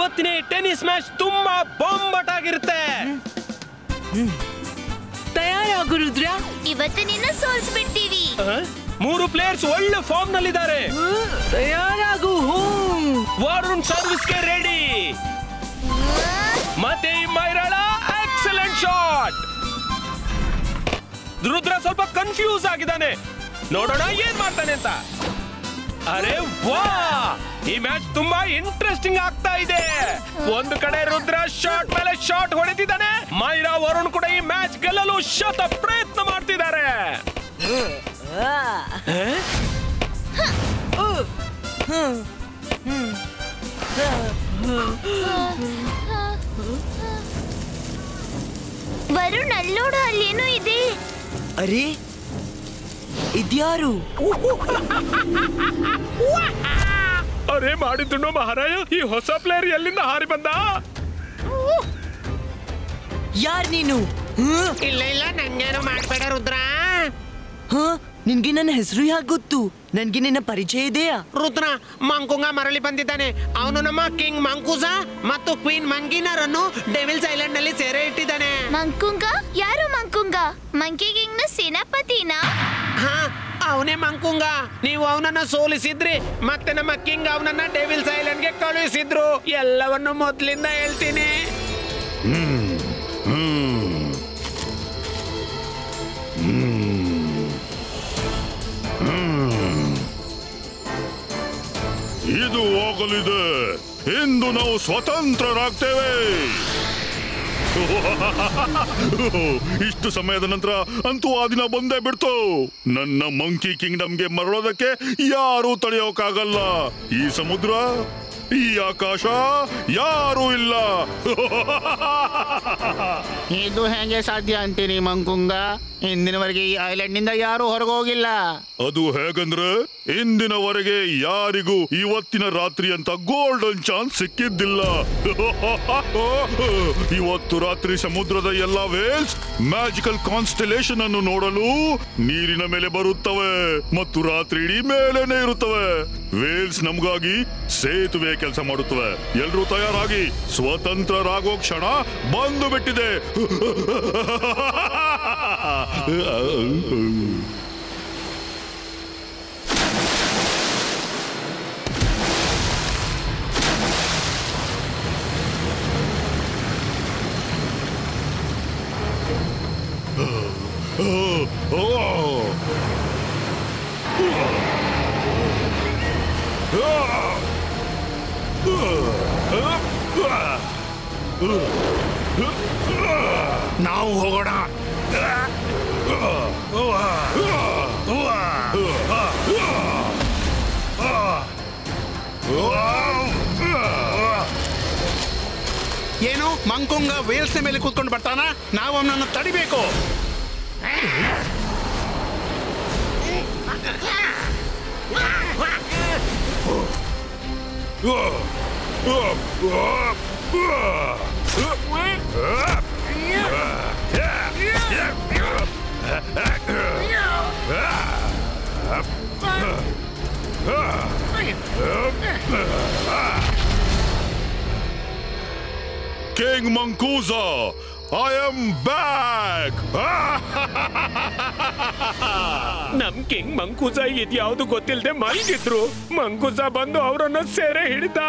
ಇವತ್ತಿನ tennis match ತುಂಬಾ ಬಾಂಬಟ್ ಆಗಿರುತ್ತೆ. ತಯಾರಾಗು ರುದ್ರ, ಇವತ್ತು ನಿನ್ನ ಸೋಲ್ಸ್ಬಿಡ್ತೀವಿ. 3 ಪ್ಲೇಯರ್ಸ್ ಒಳ್ಳೆ ಫಾರ್ಮ್ ನಲ್ಲಿದ್ದಾರೆ. ತಯಾರಾಗು. ವಾರುಣ್ ಸರ್ವಿಸ್ಗೆ ರೆಡಿ. ಮತ್ತೆ ಮೈರಾಳ ಎಕ್ಸಲೆಂಟ್ ಶಾಟ್. ರುದ್ರ ಸ್ವಲ್ಪ ಕನ್ಫ್ಯೂಸ್ ಆಗಿದ್ದಾನೆ. ನೋಡೋಣ ಏನ್ ಮಾಡ್ತಾನೆ ಅಂತ. ಅರೆ ವಾ, ಈ ಮ್ಯಾಚ್ ತುಂಬಾ ಇಂಟ್ರೆಸ್ಟಿಂಗ್ ಆಗ್ತಾ ಇದೆ. ಒಂದು ಕಡೆ ರುದ್ರ ಶಾಟ್ ಮೇಲೆ ಶಾಟ್ ಹೊಡೆದಿದ್ದಾನೆ. ಮೈರಾ ವರುಣ್ ಕೂಡ ಈ ಮ್ಯಾಚ್ ಗೆಲ್ಲಲು ಶತ ಪ್ರಯತ್ನ ಮಾಡ್ತಿದ್ದಾರೆ. ವರುಣ್ ಅಲ್ಲೋಡು, ಅಲ್ಲೇನೋ ಇದೆ. ಅರೆ ಇದ್ಯಾರು? ಅರೆ ಮಾಡಿದ್ದು ಮಹಾರಾಯ, ಈ ಹೊಸ ಪ್ಲೇಯರ್ ಎಲ್ಲಿಂದ ಹಾರಿ ಬಂದ? ಯಾರ್ ನೀನು? ಇಲ್ಲ ಇಲ್ಲ, ನಂಗೇನು ಮಾಡ್ಬೇಡ ರುದ್ರ. ನಿನ್ಗೆ ನನ್ನ ಹೆಸರು ಯಾಕೆ ಗೊತ್ತು? ನನ್ಗೆ ನಿನ್ನ ಪರಿಚಯ ಇದೆಯಾ? ರುದ್ರ, ಮಂಕುಂಗ ಮರಳಿ ಬಂದಿದ್ದಾನೆ. ಅವನು ನಮ್ಮ ಕಿಂಗ್ ಮಂಕುಜ ಮತ್ತು ಕ್ವೀನ್ ಮಂಕಿನರನ್ನು ಡೆವಿಲ್ಸ್ ಐಲ್ಯಾಂಡ್ ನಲ್ಲಿ ಸೆರೆ ಇಟ್ಟಿದ್ದಾನೆ. ಮಂಕುಂಗ? ಯಾರು ಮಂಕುಂಗ? ಮಂಕಿ ಕಿಂಗ್ ನ ಸೇನಾಪತಿನಾ? ಹಾ, ಅವನೇ ಮಂಕುಂಗ. ನೀವು ಅವನನ್ನ ಸೋಲಿಸಿದ್ರಿ, ಮತ್ತೆ ನಮ್ಮ ಕಿಂಗ್ ಅವನನ್ನ ಡೆವಿಲ್ಸ್ ಐಲ್ಯಾಂಡ್ ಗೆ ಕಳುಹಿಸಿದ್ರು. ಎಲ್ಲವನ್ನು ಮೊದ್ಲಿಂದ ಹೇಳ್ತೀನಿ. ಇದು ಹೋಗಲಿದೆ. ಇಂದು ನಾವು ಸ್ವತಂತ್ರರಾಗ್ತೇವೆ. ಇಷ್ಟು ಸಮಯದ ನಂತರ ಅಂತೂ ಆ ದಿನ ಬಂದೇ ಬಿಡ್ತು. ನನ್ನ ಮಂಕಿ ಕಿಂಗ್ಡಮ್ಗೆ ಮರಳೋದಕ್ಕೆ ಯಾರೂ ತಡೆಯೋಕ್ಕಾಗಲ್ಲ. ಈ ಸಮುದ್ರ, ಈ ಆಕಾಶ, ಯಾರೂ ಇಲ್ಲ. ಇದು ಹೇಗೆ ಸಾಧ್ಯ ಅಂತೀನಿ ಮಂಕುಂಗ? ಇಂದಿನವರೆಗೆ ಈ ಐಲ್ಯಾಂಡ್ ನಿಂದ ಯಾರು ಹೊರಗೋಗಿಲ್ಲ. ಅದು ಹೇಗಂದ್ರೆ, ಇಂದಿನವರೆಗೆ ಯಾರಿಗೂ ಇವತ್ತಿನ ರಾತ್ರಿ ಅಂತ ಗೋಲ್ಡನ್ ಚಾನ್ಸ್ ಸಿಕ್ಕಿದ್ದಿಲ್ಲ. ಇವತ್ತು ರಾತ್ರಿ ಸಮುದ್ರದ ಎಲ್ಲಾ ವೇಲ್ಸ್ ಮ್ಯಾಜಿಕಲ್ ಕಾನ್ಸ್ಟೆಲೇಷನ್ ಅನ್ನು ನೋಡಲು ನೀರಿನ ಮೇಲೆ ಬರುತ್ತವೆ ಮತ್ತು ರಾತ್ರಿ ಇಡೀ ಮೇಲೇನೆ ಇರುತ್ತವೆ. ವೇಲ್ಸ್ ನಮಗಾಗಿ ಸೇತುವೆ ಕೆಲಸ ಮಾಡುತ್ತವೆ. ಎಲ್ರೂ ತಯಾರಾಗಿ, ಸ್ವತಂತ್ರರಾಗೋ ಕ್ಷಣ ಬಂದು ಬಿಟ್ಟಿದೆ. ನಾವು ಹೋಗೋಣ. ಏನು, ಮಂಕುಂಗ ವೇಲ್ಸ್ ಮೇಲೆ ಕೂತ್ಕೊಂಡು ಬರ್ತಾನ? ನಾವು ಅವನನ್ನು ತಡಿಬೇಕು. King Mancuso, I am back! ನಮ್ ಕಿಂಗ್ ಮಂಕುಜ ಇದ್ಯಾವುದು ಗೊತ್ತಿಲ್ಲದೆ ಮಲಗಿದ್ರು. ಮಂಕುಜ ಬಂದು ಅವರನ್ನ ಸೆರೆ ಹಿಡಿದ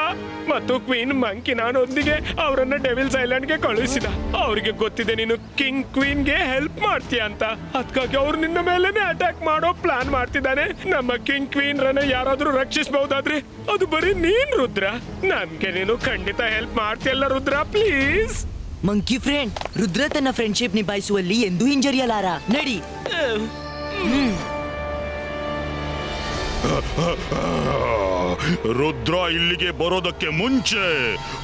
ಮತ್ತು ಕ್ವೀನ್ ಮಂಕಿನಾನೊಂದಿಗೆ ಅವರನ್ನ ಡೆವಿಲ್ಸ್ ಐಲ್ಯಾಂಡ್ ಗೆ ಕಳುಹಿಸಿದ. ಅವ್ರಿಗೆ ಗೊತ್ತಿದೆ ನೀನು ಕಿಂಗ್ ಕ್ವೀನ್ ಗೆ ಹೆಲ್ಪ್ ಮಾಡ್ತೀಯ ಅಂತ. ಅದಕ್ಕಾಗಿ ಅವ್ರು ನಿನ್ನ ಮೇಲೆನೆ ಅಟ್ಯಾಕ್ ಮಾಡೋ ಪ್ಲಾನ್ ಮಾಡ್ತಿದ್ದಾನೆ. ನಮ್ಮ ಕಿಂಗ್ ಕ್ವೀನ್ ರನ್ನ ಯಾರಾದ್ರೂ ರಕ್ಷಿಸಬಹುದಾದ್ರೆ ಅದು ಬರೀ ನೀನ್ ರುದ್ರ. ನನ್ಗೆ ನೀನು ಖಂಡಿತ ಹೆಲ್ಪ್ ಮಾಡ್ತೀಯಲ್ಲ Rudra, please. Monkey friend, Rudra ತನ್ನ ಫ್ರೆಂಡ್ಶಿಪ್ ನಿಭಾಯಿಸುವಲ್ಲಿ ಎಂದೂ ಹಿಂಜರಿಯಲಾರ. ನಡಿ. ರುದ್ರ ಇಲ್ಲಿಗೆ ಬರೋದಕ್ಕೆ ಮುಂಚೆ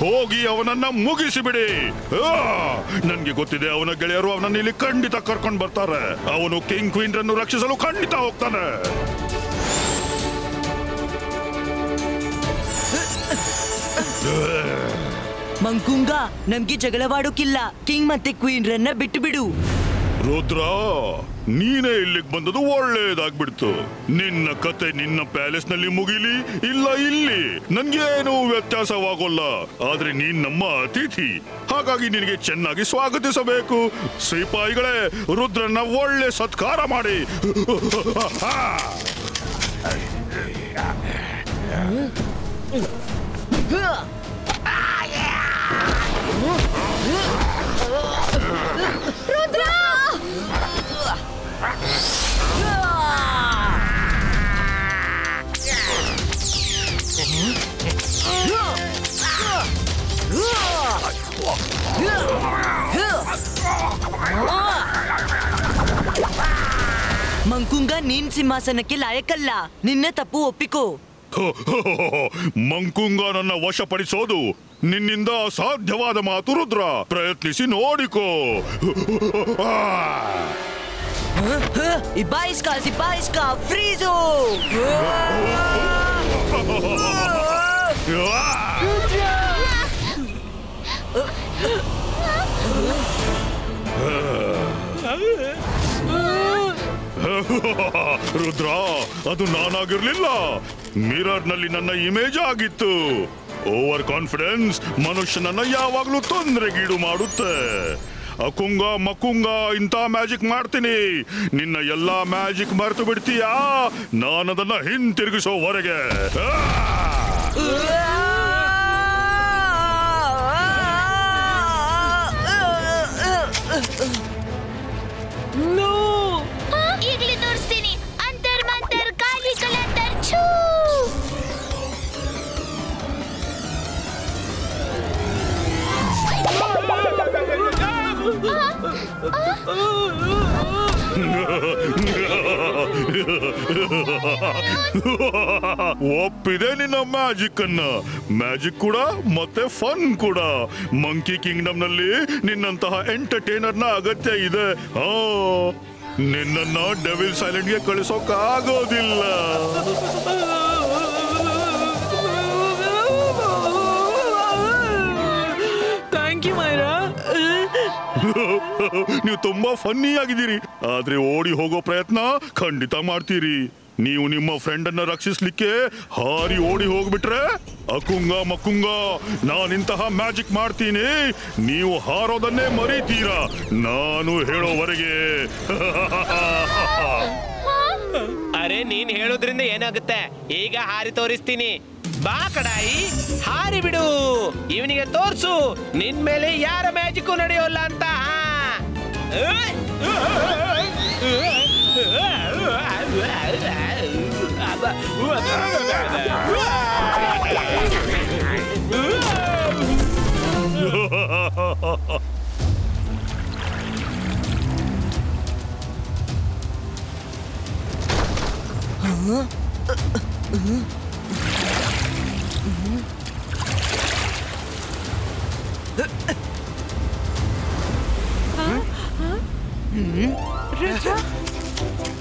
ಹೋಗಿ ಅವನನ್ನ ಮುಗಿಸಿಬಿಡಿ. ನನ್ಗೆ ಗೊತ್ತಿದೆ, ಅವನ ಗೆಳೆಯರು ಅವನನ್ನ ಇಲ್ಲಿ ಖಂಡಿತ ಕರ್ಕೊಂಡು ಬರ್ತಾರೆ. ಅವನು ಕಿಂಗ್ ಕ್ವೀನ್ ರನ್ನು ರಕ್ಷಿಸಲು ಖಂಡಿತ ಹೋಗ್ತಾನೆ. ಮಂಕುಂಗ, ನಮ್ಗೆ ಜಗಳವಾಡೋಕಿಲ್ಲ. ಕಿಂಗ್ ಮತ್ತೆ ಕ್ವೀನ್ ರನ್ನ ಬಿಟ್ಟು ಬಿಡು. ರುದ್ರ, ನೀನೇ ಇಲ್ಲಿಗೆ ಬಂದದು ಒಳ್ಳೇದಾಗ್ಬಿಡ್ತು. ನಿನ್ನ ಕತೆ ನಿನ್ನ ಪ್ಯಾಲೇಸ್ ನಲ್ಲಿ ಮುಗಿಲಿ, ಇಲ್ಲ ಇಲ್ಲಿ ನನ್ಗೇನು ವ್ಯತ್ಯಾಸವಾಗೋಲ್ಲ. ಆದ್ರೆ ನೀನ್ ನಮ್ಮ ಅತಿಥಿ, ಹಾಗಾಗಿ ನಿನಗೆ ಚೆನ್ನಾಗಿ ಸ್ವಾಗತಿಸಬೇಕು. ಸಿಪಾಯಿಗಳೇ, ರುದ್ರನ್ನ ಒಳ್ಳೆ ಸತ್ಕಾರ ಮಾಡಿ. ಮಂಕುಂಗ, ನೀನ್ ಸಿಂಹಾಸನಕ್ಕೆ ಲಾಯಕಲ್ಲ. ನಿನ್ನ ತಪ್ಪು ಒಪ್ಪಿಕೋ. ಮಂಕುಂಗ ನನ್ನ ವಶಪಡಿಸೋದು ನಿನ್ನಿಂದ ಅಸಾಧ್ಯವಾದ ಮಾತು ರುದ್ರ. ಪ್ರಯತ್ನಿಸಿ ನೋಡಿಕೋ. ಇಬಾಯಿಸ್ಕಾ ಫ್ರೀಜು. ರುದ್ರ, ಅದು ನಾನಾಗಿರ್ಲಿಲ್ಲ, ಮಿರರ್ ನಲ್ಲಿ ನನ್ನ ಇಮೇಜ್ ಆಗಿತ್ತು. ಓವರ್ ಕಾನ್ಫಿಡೆನ್ಸ್ ಮನುಷ್ಯನನ್ನ ಯಾವಾಗ್ಲೂ ತೊಂದರೆಗೀಡು ಮಾಡುತ್ತೆ. ಅಕುಂಗ ಮಕುಂಗ ಇಂಥ ಮ್ಯಾಜಿಕ್ ಮಾಡ್ತೀನಿ, ನಿನ್ನ ಎಲ್ಲಾ ಮ್ಯಾಜಿಕ್ ಮರೆತು ಬಿಡ್ತೀಯಾ ನಾನದನ್ನ ಹಿಂತಿರುಗಿಸೋವರೆಗೆ. ಈಗಲೇ ತೋರಿಸ್ತೀನಿ. ಅಂತರ್ ಮಂತರ್ ಕಾಲಿ ಕಲಂತರ್ ಛೂ. ಒಪ್ಪಿದೆ ನಿನ್ನ ಮ್ಯಾಜಿಕ್ ಅನ್ನ. ಮ್ಯಾಜಿಕ್ ಕೂಡ ಮತ್ತೆ ಫನ್ ಕೂಡ. ಮಂಕಿ ಕಿಂಗ್ಡಮ್ ನಲ್ಲಿ ನಿನ್ನಂತಹ ಎಂಟರ್ಟೈನರ್ ನ ಅಗತ್ಯ ಇದೆ. ನಿನ್ನನ್ನ ಡೆವಿಲ್ಸ್ ಐಲ್ಯಾಂಡ್ಗೆ ಕಳಿಸೋಕಾಗೋದಿಲ್ಲ. Thank you Myra. ನೀವು ತುಂಬಾ ಫನ್ನಿ ಆಗಿದ್ದೀರಿ, ಆದ್ರೆ ಓಡಿ ಹೋಗೋ ಪ್ರಯತ್ನ ಖಂಡಿತ ಮಾಡ್ತೀರಿ. ನೀವು ನಿಮ್ಮ ಫ್ರೆಂಡ್ ಅನ್ನ ರಕ್ಷಿಸ್ಲಿಕ್ಕೆ ಹಾರಿ ಓಡಿ ಹೋಗ್ಬಿಟ್ರೆ, ಅಕುಂಗ ಮಕುಂಗ ನಾನಿಂತಹ ಮ್ಯಾಜಿಕ್ ಮಾಡ್ತೀನಿ, ನೀವು ಹಾರೋದನ್ನೇ ಮರೀತೀರಾ ನಾನು ಹೇಳೋವರೆಗೆ. ಅರೆ, ನೀನ್ ಹೇಳೋದ್ರಿಂದ ಏನಾಗುತ್ತೆ? ಈಗ ಹಾರಿ ತೋರಿಸ್ತೀನಿ. ಬಾ ಕಡಾಯಿ, ಹಾರಿ ಬಿಡು. ಇವನಿಗೆ ತೋರ್ಸು ನಿನ್ ಮೇಲೆ ಯಾರ ಮ್ಯಾಜಿಕ್ ನಡೆಯೋಲ್ಲ ಅಂತ.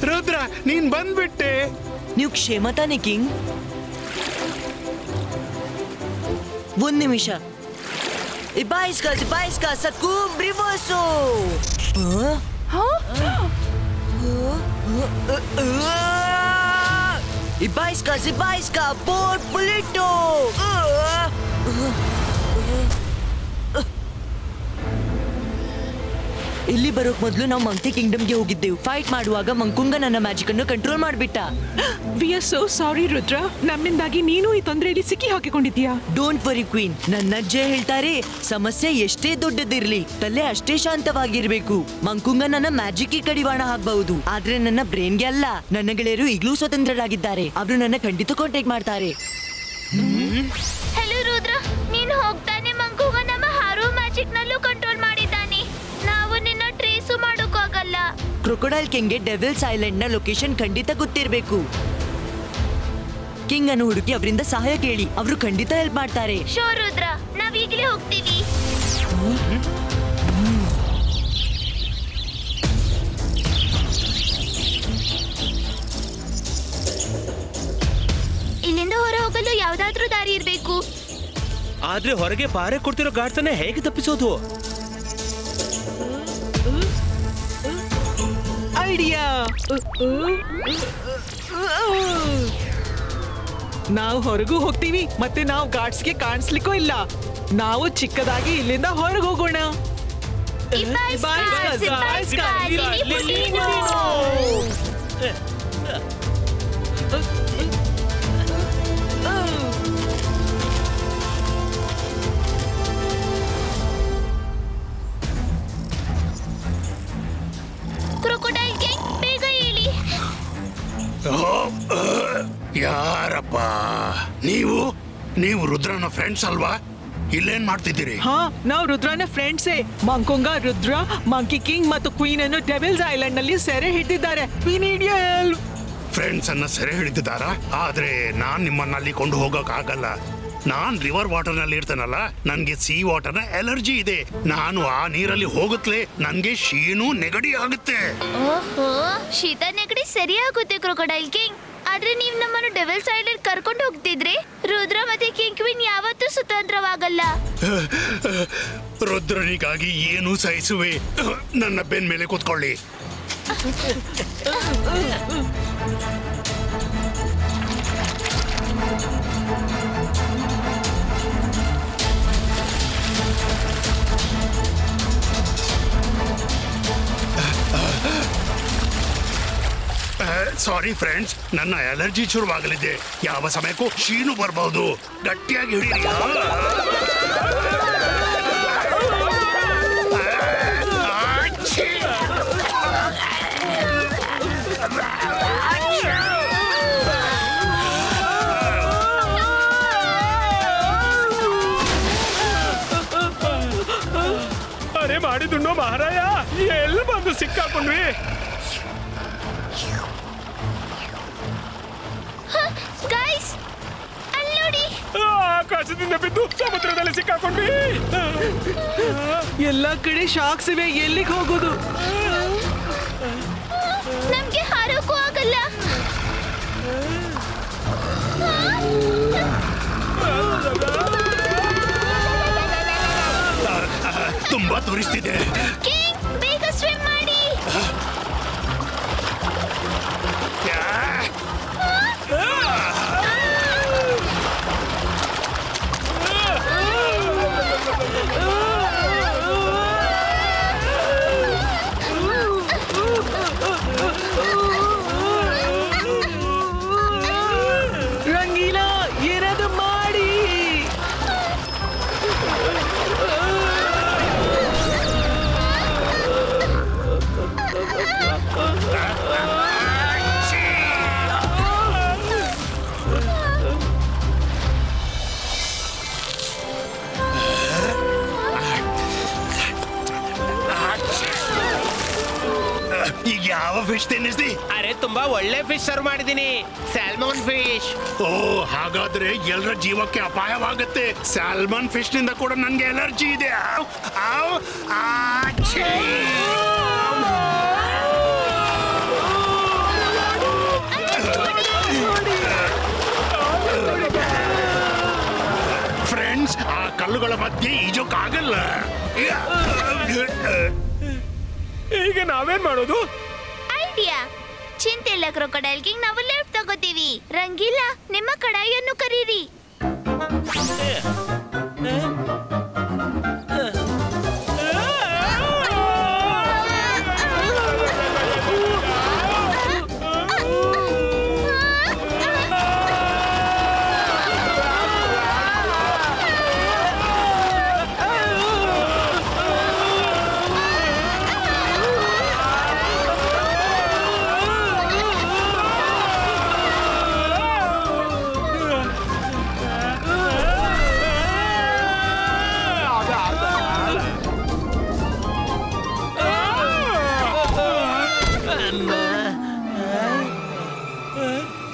ರುದ್ರ, ನೀನ್ ಬಂದ್ಬಿಟ್ಟೆ. ನೀವು ಕ್ಷೇಮ ತಾನೆ ಕಿಂಗ್? ಒಂದ್ ನಿಮಿಷ. ಇಬಾಯಿಸ್ಕಾ ಸಕೂಮ್ ರಿವರ್ಸು. ಇಬಾಯಿಸ್ಕಾ ಬೋರ್ಡ್ ಬುಲೆಟೋ. ಇಲ್ಲಿ ಬರೋಕ್ ಮೊದಲು ನಾವು ಮಂಕಿ ಕಿಂಗ್ಡಮ್ಗೆ ಹೋಗಿದ್ದೆವು. ಫೈಟ್ ಮಾಡುವಾಗ ಮಂಕುಂಗ ನನ್ನ ಮ್ಯಾಜಿಕ್ ಅನ್ನು ಕಂಟ್ರೋಲ್ ಮಾಡ್ಬಿಟ್ಟ. We are so sorry Rudra, ನಮ್ಮಿಂದಾಗಿ ನೀನು ಈ ತೊಂದರೆಯಲ್ಲಿ ಸಿಕ್ಕಿ ಹಾಕಿಕೊಂಡಿದ್ಯಾ. Don't worry queen. ನನ್ನ ಅಜ್ಜೆ ಹೇಳ್ತಾರೆ, ಸಮಸ್ಯೆ ಎಷ್ಟೇ ದೊಡ್ಡದಿರ್ಲಿ ತಲೆ ಅಷ್ಟೇ ಶಾಂತವಾಗಿರ್ಬೇಕು. ಮಂಕುಂಗ ನನ್ನ ಮ್ಯಾಜಿಕ್ ಕಡಿವಾಣ ಹಾಕಬಹುದು, ಆದ್ರೆ ನನ್ನ ಬ್ರೈನ್ಗೆ ಅಲ್ಲ. ನನ್ನ ಗೆಳೆಯರು ಈಗಲೂ ಸ್ವತಂತ್ರರಾಗಿದ್ದಾರೆ, ಅವರು ನನ್ನ ಖಂಡಿತ ಕಾಂಟ್ಯಾಕ್ಟ್ ಮಾಡ್ತಾರೆ. ಹೆಲೋ ರುದ್ರ, ನೀನು ಹೋಗ್ತಾನೆ. ಮಂಕುಂಗ ನಮ್ಮ ಹಾರೋ ಮ್ಯಾಜಿಕ್ ನಲ್ಲೂ ಕಂಟ್ರೋಲ್ ಮಾಡಿದ್ದಾನೆ. ನಾವು ನಿನ್ನ ಟ್ರೇಸು ಮಾಡೋಕ್ಕಾಗಲ್ಲ. ಕ್ರೊಕೊಡೈಲ್ ಕಿಂಗ್ಗೆ ಡೆವಿಲ್ಸ್ ಐಲ್ಯಾಂಡ್ ನ ಲೊಕೇಶನ್ ಖಂಡಿತ ಗೊತ್ತಿರಬೇಕು. ಕಿಂಗ್ ಅನ್ನು ಹುಡುಕಿ ಅವರಿಂದ ಸಹಾಯ ಕೇಳಿ, ಅವರು ಖಂಡಿತ ಹೆಲ್ಪ್ ಮಾಡ್ತಾರೆ. ಶೋರ್ ರುದ್ರ, ನಾವ್ ಈಗಲೇ ಹೋಗ್ತೀವಿ. ಇಲ್ಲಿಂದ ಹೊರ ಹೋಗಲು ಯಾವ್ದಾದ್ರೂ ದಾರಿ ಇರ್ಬೇಕು. ಆದ್ರೆ ಹೊರಗೆ ಪಾರೆ ಕೊಡ್ತಿರೋ ಗಾರ್ಡ್ಸ್ ಅನ್ನ ಹೇಗೆ ತಪ್ಪಿಸೋದು? ಐಡಿಯಾ. ನಾವು ಹೊರಗೂ ಹೋಗ್ತೀವಿ ಮತ್ತೆ ನಾವು ಗಾರ್ಡ್ಸ್ಗೆ ಕಾಣಿಸ್ಲಿಕ್ಕೂ ಇಲ್ಲ. ನಾವು ಚಿಕ್ಕದಾಗಿ ಇಲ್ಲಿಂದ ಹೊರಗೆ ಹೋಗೋಣ. ಕ್ರೊಕೊಡೈಲ್ ಗ್ಯಾಂಗ್ ಬೇಗ ಹೇಳಿ. ಯಾರಪ್ಪ ನೀವು ರುದ್ರನ ಫ್ರೆಂಡ್ಸ್ ಅಲ್ವಾ? ಇಲ್ಲೇನ್ ಮಾಡ್ತಿದ್ದೀರಿ? ಹಾ, ನಾವು ರುದ್ರನ ಫ್ರೆಂಡ್ಸೇ. ಮಂಕುಂಗ, ರುದ್ರ, ಮಂಕಿ ಕಿಂಗ್ ಮತ್ತು ಕ್ವೀನ್ ಅನ್ನು ಡೆವಿಲ್ಸ್ ಐಲ್ಯಾಂಡ್ ನಲ್ಲಿ ಸೆರೆ ಹಿಡಿದಿದ್ದಾರೆ. ಫ್ರೆಂಡ್ಸ್ ಅನ್ನ ಸೆರೆ ಹಿಡಿದಿದ್ದಾರ? ಆದ್ರೆ ನಾನ್ ನಿಮ್ಮನ್ನ ಅಲ್ಲಿ ಕೊಂಡು ಹೋಗಕ್ ಆಗಲ್ಲ. ನಾನ್ ರಿವರ್ ವಾಟರ್ ನಲ್ಲಿ ಇರ್ತೇನಲ್ಲ, ನನ್ಗೆ ಸೀ ವಾಟರ್ ನ ಎಲರ್ಜಿ ಇದೆ. ನಾನು ಆ ನೀರಲ್ಲಿ ಹೋಗುತ್ತಲೇ ನನ್ಗೆ ಶೀನು ನೆಗಡಿ ಆಗುತ್ತೆ. ಓಹೋ, ಶೀತ ನೆಗಡಿ ಸರಿ ಆಗುತ್ತೆ ಕ್ರೊಕೊಡೈಲ್ ಕಿಂಗ್. ಆದ್ರೆ ನೀವ್ ನಮ್ಮನ್ನು ಡೆವಿಲ್ಸ್ ಐಲ್ಯಾಂಡ್ ಕರ್ಕೊಂಡು ಹೋಗ್ತಿದ್ರೆ ರುದ್ರ ಮತ್ತೆ ಕಿಂಗ್ ಕ್ವೀನ್ ಯಾವತ್ತೂ ಸ್ವತಂತ್ರವಾಗಲ್ಲ. ರುದ್ರನಿಗಾಗಿ ಏನು ಸಹಿಸುವೆ. ನನ್ನ ಬೆನ್ ಮೇಲೆ ಕೂತ್ಕೊಳ್ಳಿ. ಸಾರಿ ಫ್ರೆಂಡ್ಸ್, ನನ್ನ ಅಲರ್ಜಿ ಶುರುವಾಗಲಿದೆ. ಯಾವ ಸಮಯಕ್ಕೂ ಶೀನು ಬರಬಹುದು. ಗಟ್ಟಿಯಾಗಿ ಹಿಡಿಯಿರಿ. ಅರೆ ಮಾಡಿದುಣ್ಣೋ ಮಹಾರಾಯ, ಎಲ್ಲಿ ಬಂದು ಸಿಕ್ಕಾಕೊಂಡ್ವಿ? ಗೈಸ್, ಅಲ್ಲಿ ನೋಡಿ. ಆಕಾಶದಿಂದ ಬಿದ್ದು ಸಮುದ್ರದಲ್ಲಿ ಸಿಕ್ಕಾಕೊಂಡ್ವಿ. ಎಲ್ಲ ಕಡೆ ಶಾಕ್ಸ್ ಇವೆ. ಎಲ್ಲಿಗೆ ಹೋಗೋದು? ನಮ್ಗೆ ಹಾರೋಕ್ಕೂ ಆಗಲ್ಲ. ತುಂಬಾ ತೋರಿಸ್ತಿದೆ. ಕಿಂಗ್, ಬೇಗ ಸ್ವಿಮ್ ಮಾಡಿ. ರಂಗೀಲಾ, ಏನಾದ್ರು ಮಾಡಿ. ಈಗ ಯಾವ ಫಿಶ್ ತಿನ್ನಿಸ್ದಿ? ಅರೆ ತುಂಬಾ ಒಳ್ಳೆ ಫಿಶ್ ಸರ್ವ್ ಮಾಡಿದೀನಿ. Salmon fish. ಓ, ಹಾಗಾದ್ರೆ ಎಲ್ಲರ ಜೀವಕ್ಕೆ ಅಪಾಯವಾಗುತ್ತೆ. ಸ್ಯಾಲ್ಮನ್ ಫಿಶ್ ನಿಂದ ಕೂಡ ನನ್ಗೆ ಎಲರ್ಜಿ ಇದೆ. ಫ್ರೆಂಡ್ಸ್, ಆ ಕಲ್ಲುಗಳ ಮಧ್ಯೆ ಈಜೋಕ್ಕಾಗಲ್ಲ. ಈಗ ನಾವೇನ್ ಮಾಡೋದು? ಐಡಿಯಾ. ಚಿಂತೆ ಇಲ್ಲ ಕ್ರೊಕೊಡೈಲ್ ಕಿಂಗ್, ನಾವು ಲೆಫ್ಟ್ ತಗೋತೀವಿ. ರಂಗೀಲಾ, ನಿಮ್ಮ ಕಡಾಯಿಯನ್ನು ಕರೀರಿ.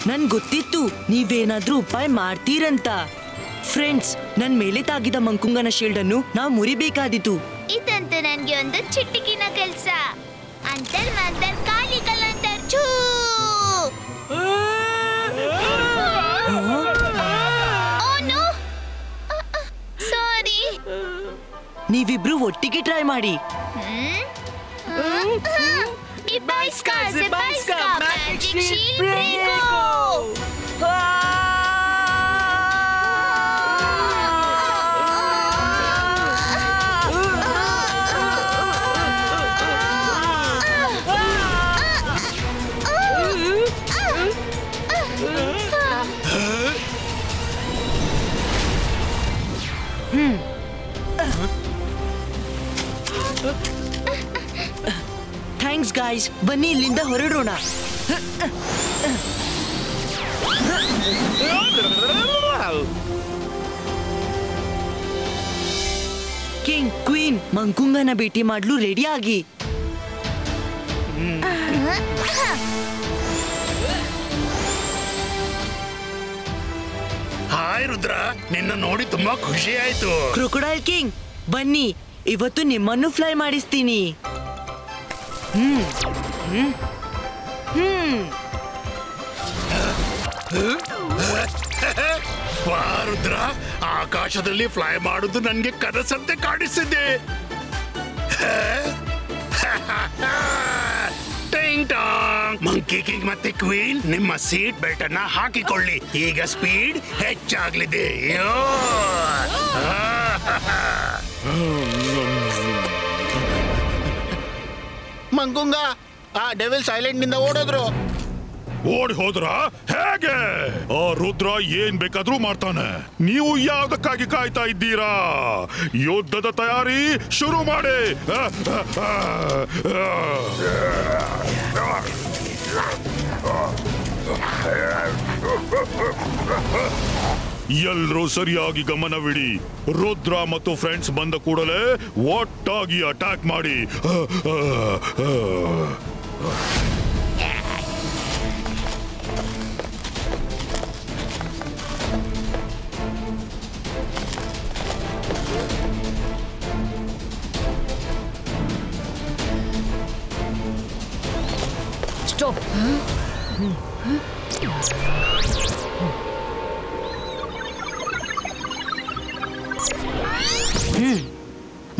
ನನ್ ಗೊತ್ತಿತ್ತು ನೀವೇನಾದ್ರೂ ಉಪಾಯ ಮಾಡ್ತೀರಂತ. ಫ್ರೆಂಡ್ಸ್, ನನ್ ಮೇಲೆ ತಾಗಿದ ಮಂಕುಂಗನ ಶೀಲ್ಡ್ ಅನ್ನು ನಾವು ಮುರಿಬೇಕಾದಿತ್ತು. ಇದಂತೂ ನನ್ಗೆ ಒಂದು ಚಿಟ್ಟಿಕಿನ ಕೆಲ್ಸ. ಅಂತರ್ ಮಂತರ್ ಕಾಲಿ ಕಲ್ಲಂತರ್ ಛೂ. ಸಾರಿ. ನೀವಿಬ್ರು ಒಟ್ಟಿಗೆ ಟ್ರೈ ಮಾಡಿ. ಬಾಯ್ Zebaiska, Zebaiska, Magic Shield Breako! Thanks guys, ಬನ್ನಿ ಇಲ್ಲಿಂದ ಹೊರಡೋಣ. ಕಿಂಗ್, ಕ್ವೀನ್, ಮಂಕುಂಗನ ಭೇಟಿ ಮಾಡಲು ರೆಡಿ ಆಗಿ. ಹಾಯ್ ರುದ್ರ, ನಿನ್ನ ನೋಡಿ ತುಂಬಾ ಖುಷಿ ಆಯ್ತು. ಕ್ರೊಕೊಡೈಲ್ ಕಿಂಗ್, ಬನ್ನಿ, ಇವತ್ತು ನಿಮ್ಮನ್ನು ಫ್ಲೈ ಮಾಡಿಸ್ತೀನಿ. ವಾ ರುದ್ರ, ಆಕಾಶದಲ್ಲಿ ಫ್ಲೈ ಮಾಡುದು ನನ್ಗೆ ಕನಸಂತೆ ಕಾಣಿಸಿದೆ. ಟಿಂಗ್ ಟಾಂಗ್. ಮಂಕಿ ಕಿಂಗ್ ಮತ್ತೆ ಕ್ವೀನ್, ನಿಮ್ಮ ಸೀಟ್ ಬೆಲ್ಟ್ ಅನ್ನ ಹಾಕಿಕೊಳ್ಳಿ. ಈಗ ಸ್ಪೀಡ್ ಹೆಚ್ಚಾಗ್ಲಿದೆ. ಮಂಕುಂಗ, ಆ ಡೆವಿಲ್ಸ್ ಐಲ್ಯಾಂಡ್ ನಿಂದ ಓಡೋದ್ರು. ಓಡಿ ಹೋದ್ರ ಹೇಗೆ? ಆ ರುದ್ರ ಏನ್ ಬೇಕಾದ್ರೂ ಮಾಡ್ತಾನೆ. ನೀವು ಯಾವ್ದಕ್ಕಾಗಿ ಕಾಯ್ತಾ ಇದ್ದೀರಾ? ಯುದ್ಧದ ತಯಾರಿ ಶುರು ಮಾಡಿ. ಎಲ್ರೂ ಸರಿಯಾಗಿ ಗಮನವಿಡಿ. ರುದ್ರ ಮತ್ತು ಫ್ರೆಂಡ್ಸ್ ಬಂದ ಕೂಡಲೇ ಒಟ್ಟಾಗಿ ಅಟ್ಯಾಕ್ ಮಾಡಿ. ಸ್ಟಾಪ್.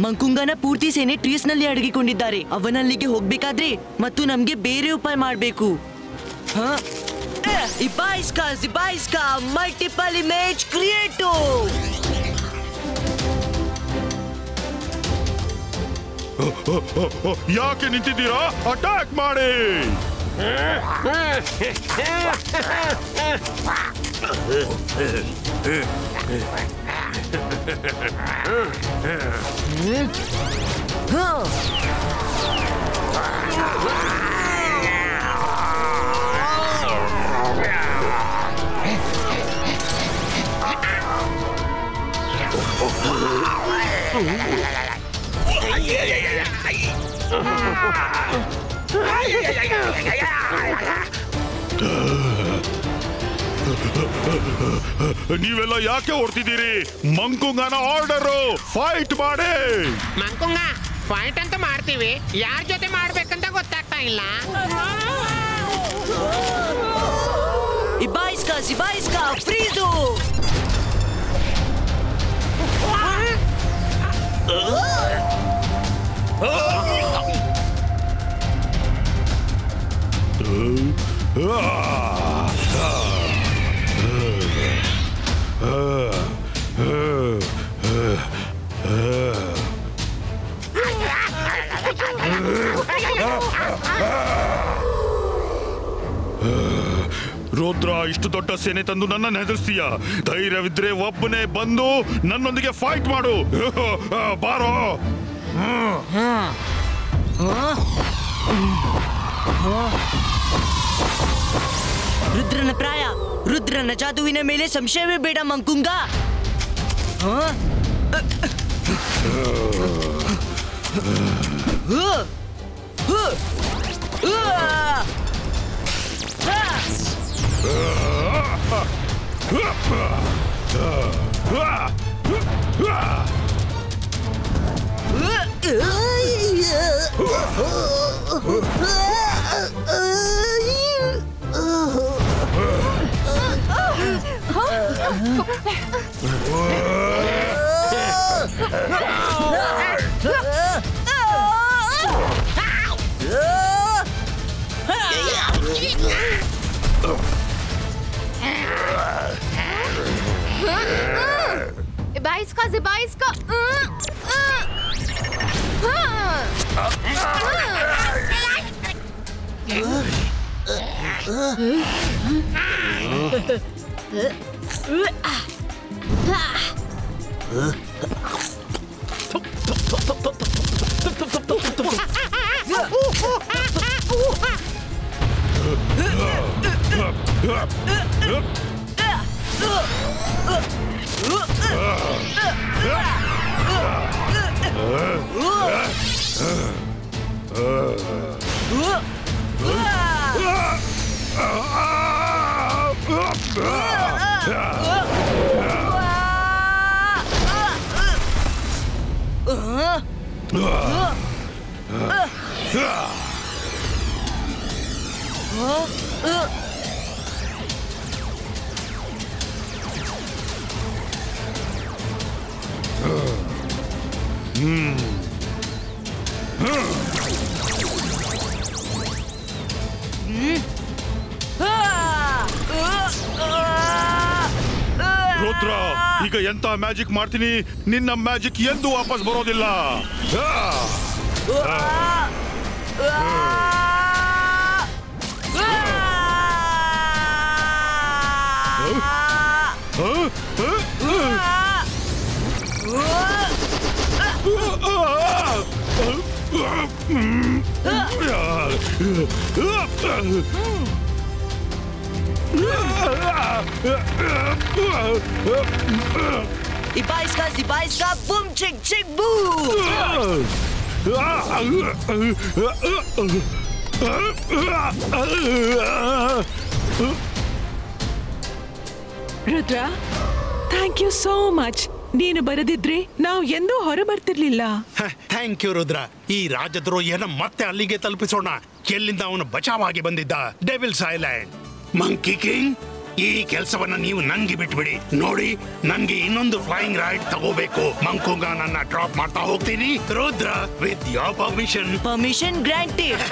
ಮಂಕುಂಗನ ಪೂರ್ತಿ ಸೇನೆ ಟ್ರೀಸ್ ನಲ್ಲಿ ಅಡಗಿಕೊಂಡಿದ್ದಾರೆ. ಅವನಲ್ಲಿಗೆ ಹೋಗ್ಬೇಕಾದ್ರೆ ಮತ್ತು ನಮ್ಗೆ ಬೇರೆ ಉಪಾಯ ಮಾಡ್ಬೇಕು. ಇಬಾಯಿಸ್ಕಾ, ಜಿಬಾಯಿಸ್ಕಾ, ಮಲ್ಟಿಪಲ್ ಇಮೇಜ್ ಕ್ರಿಯೇಟೋ. ಯಾಕೆ ನಿಂತಿದ್ದೀರಾ? ಅಟ್ಯಾಕ್ ಮಾಡಿ. ನೀವೆಲ್ಲ ಯಾಕೆ ಓಡ್ತಿದ್ದೀರಿ? ಮಂಕುಂಗನ ಆರ್ಡರು, ಫೈಟ್ ಮಾಡಿ. ಮಂಕುಂಗ, ಫೈಟ್ ಅಂತ ಮಾಡ್ತೀವಿ, ಯಾರ ಜೊತೆ ಮಾಡ್ಬೇಕಂತ ಗೊತ್ತಾಗ್ತಾ ಇಲ್ಲ. ಇಬಾಯಿಸ್ಕಾ, ಜಿಬಾಯಿಸ್ಕಾ, ಫ್ರೀಜು. ರುದ್ರ, ಇಷ್ಟು ದೊಡ್ಡ ಸೇನೆ ತಂದು ನನ್ನ ಹೆದರ್ಸ್ತೀಯ? ಧೈರ್ಯವಿದ್ರೆ ಒಬ್ಬನೇ ಬಂದು ನನ್ನೊಂದಿಗೆ ಫೈಟ್ ಮಾಡು. ಬಾರೋ. ರುದ್ರನ ಪ್ರಾಯ, ರುದ್ರನ ಜಾದುವಿನ ಮೇಲೆ ಸಂಶಯವೇ ಬೇಡ ಮಂಕುಂಗ. ಜಿಬಾ ಇಸ್ಕೋ ರುದ್ರ, ಈಗ ಎಂತ ಮ್ಯಾಜಿಕ್ ಮಾಡ್ತೀನಿ, ನಿನ್ನ ಮ್ಯಾಜಿಕ್ ಎಂದು ವಾಪಸ್ ಬರೋದಿಲ್ಲ. Ibaiska, boom, chick, chick, boo! Rudra, thank you so much. ನೀನು ಬರದಿದ್ರೆ ನಾವು ಎಂದೂ ಹೊರ ಬರ್ತಿರ್ಲಿಲ್ಲ. Thank you Rudra. ಈ ರಾಜದ್ರೋಹಿಯನ್ನ ಮತ್ತೆ ಅಲ್ಲಿಗೆ ತಲುಪಿಸೋಣ, ಎಲ್ಲಿಂದ ಅವನು ಬಚಾವಾಗಿ ಬಂದಿದ್ದ. Devils island. ಮಂಕಿ ಕಿಂಗ್, ಈ ಕೆಲಸವನ್ನ ನೀವು ನಂಗೆ ಬಿಟ್ಬಿಡಿ. ನೋಡಿ, ನಂಗೆ ಇನ್ನೊಂದು ಫ್ಲೈಯಿಂಗ್ ರೈಡ್ ತಗೋಬೇಕು. ಮಂಕುಂಗ ನನ್ನ ಡ್ರಾಪ್ ಮಾಡ್ತಾ ಹೋಗ್ತೀನಿ. Rudra, with your permission. Permission granted.